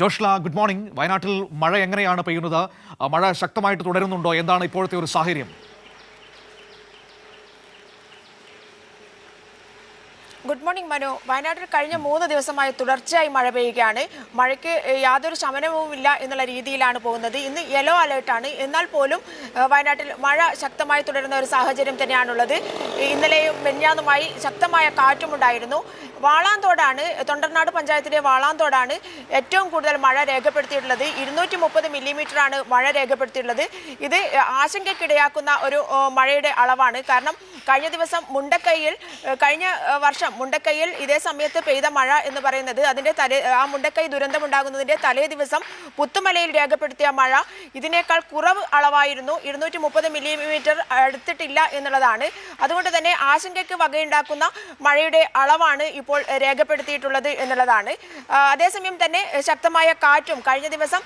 Joshla, good morning. വയനാട്ടിൽ മഴ എങ്ങനെയാണ് പെയ്യുന്നത്? മഴ ശക്തമായിട്ട് തുടരുന്നുണ്ടോ? എന്താണ് ഇപ്പോഴത്തെ ഒരു സാഹചര്യം? Good morning Manu. വയനാട്ടിൽ കഴിഞ്ഞ 3 ദിവസമായി തുടർച്ചയായി മഴ പെയ്യുകയാണ്. മഴയ്ക്ക് യാതൊരു ശമനവുമില്ല എന്നുള്ള രീതിയിലാണ് പോകുന്നത്. ഇന്ന് യെല്ലോ അലേർട്ടാണ്. എന്നാൽ പോലും വയനാട്ടിൽ മഴ ശക്തമായി തുടരുന്ന ഒരു സാഹചര്യം തന്നെയാണുള്ളത്. ഇന്നലെയും മെഞ്ഞാന്നുമായി ശക്തമായ കാറ്റുമുണ്ടായിരുന്നു. വാളാന്തോടാണ്, തൊണ്ടർനാട് പഞ്ചായത്തിലെ വാളാന്തോടാണ് ഏറ്റവും കൂടുതൽ മഴ രേഖപ്പെടുത്തിയിട്ടുള്ളത്. 230 മില്ലിമീറ്ററാണ് മഴ രേഖപ്പെടുത്തിയിട്ടുള്ളത്. ഇത് ആശങ്കയ്ക്കിടയാക്കുന്ന ഒരു മഴയുടെ അളവാണ്. കാരണം കഴിഞ്ഞ ദിവസം കഴിഞ്ഞ വർഷം മുണ്ടക്കൈയിൽ ഇതേ സമയത്ത് പെയ്ത മഴ എന്ന് പറയുന്നത് ആ മുണ്ടക്കൈ ദുരന്തമുണ്ടാകുന്നതിന്റെ തലേ ദിവസം പുത്തുമലയിൽ രേഖപ്പെടുത്തിയ മഴ ഇതിനേക്കാൾ കുറവ് അളവായിരുന്നു. 230 മില്ലിമീറ്റർ അടുത്തിട്ടില്ല എന്നുള്ളതാണ്. അതുകൊണ്ട് തന്നെ ആശങ്കയ്ക്ക് വകയുണ്ടാക്കുന്ന മഴയുടെ അളവാണ് ഇപ്പോൾ രേഖപ്പെടുത്തിയിട്ടുള്ളത് എന്നുള്ളതാണ്. അതേസമയം തന്നെ ശക്തമായ കാറ്റും കഴിഞ്ഞ ദിവസം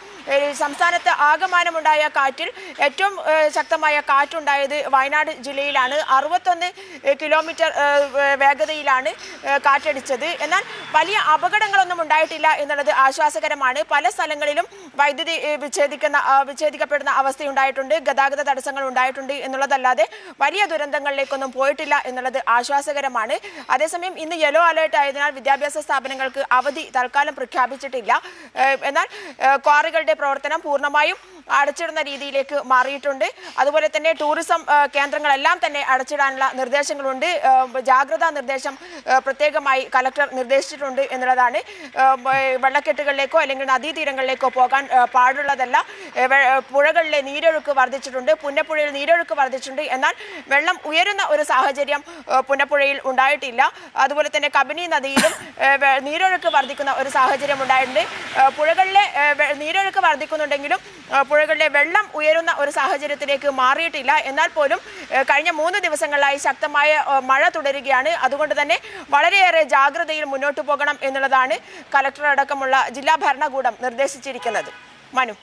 സംസ്ഥാനത്ത് ആകമാനമുണ്ടായ കാറ്റിൽ ഏറ്റവും ശക്തമായ കാറ്റുണ്ടായത് വയനാട് ജില്ലയിലാണ്. 61 കിലോമീറ്റർ വേഗതയിലാണ് കാറ്റടിച്ചത്. എന്നാൽ വലിയ അപകടങ്ങളൊന്നും ഉണ്ടായിട്ടില്ല എന്നുള്ളത് ആശ്വാസകരമാണ്. പല സ്ഥലങ്ങളിലും വൈദ്യുതി വിച്ഛേദിക്കപ്പെടുന്ന അവസ്ഥയുണ്ടായിട്ടുണ്ട്, ഗതാഗത തടസ്സങ്ങൾ ഉണ്ടായിട്ടുണ്ട് എന്നുള്ളതല്ലാതെ വലിയ ദുരന്തങ്ങളിലേക്കൊന്നും പോയിട്ടില്ല എന്നുള്ളത് ആശ്വാസകരമാണ്. അതേസമയം ഇന്ന് യെല്ലോ അലേർട്ട് ആയതിനാൽ വിദ്യാഭ്യാസ സ്ഥാപനങ്ങൾക്ക് അവധി തൽക്കാലം പ്രഖ്യാപിച്ചിട്ടില്ല. എന്നാൽ ക്വാറികളുടെ പ്രവർത്തനം പൂർണ്ണമായും അടച്ചിടുന്ന രീതിയിലേക്ക് മാറിയിട്ടുണ്ട്. അതുപോലെ തന്നെ ടൂറിസം കേന്ദ്രങ്ങളെല്ലാം തന്നെ അടച്ചിടാനുള്ള നിർദ്ദേശങ്ങളുണ്ട്. ജാഗ്രതാ നിർദ്ദേശം പ്രത്യേകമായി കലക്ടർ നിർദ്ദേശിച്ചിട്ടുണ്ട് എന്നുള്ളതാണ്. വെള്ളക്കെട്ടുകളിലേക്കോ അല്ലെങ്കിൽ നദീതീരങ്ങളിലേക്കോ പോകാൻ പാടുള്ളതല്ല. പുഴകളിലെ നീരൊഴുക്ക് വർദ്ധിച്ചിട്ടുണ്ട്, പുന്നപ്പുഴയിൽ നീരൊഴുക്ക് വർദ്ധിച്ചിട്ടുണ്ട്. എന്നാൽ വെള്ളം ഉയരുന്ന ഒരു സാഹചര്യം പുന്നപ്പുഴയിൽ ഉണ്ടായിട്ടില്ല. അതുപോലെ തന്നെ കബനി നദിയിലും നീരൊഴുക്ക് വർദ്ധിക്കുന്ന ഒരു സാഹചര്യം ഉണ്ടായിട്ടുണ്ട്. പുഴകളിലെ നീരൊഴുക്ക് വർദ്ധിക്കുന്നുണ്ടെങ്കിലും പുഴകളിലെ വെള്ളം ഉയരുന്ന ഒരു സാഹചര്യത്തിലേക്ക് മാറിയിട്ടില്ല. എന്നാൽ പോലും കഴിഞ്ഞ 3 ദിവസങ്ങളിലായി ശക്തമായ മഴ തുടരുകയാണ്. അതുകൊണ്ട് തന്നെ വളരെയേറെ ജാഗ്രതയിൽ മുന്നോട്ട് പോകണം എന്നുള്ളതാണ് കലക്ടർ അടക്കമുള്ള ജില്ലാ ഭരണകൂടം നിർദ്ദേശിച്ചിരിക്കുന്നത്. മനു.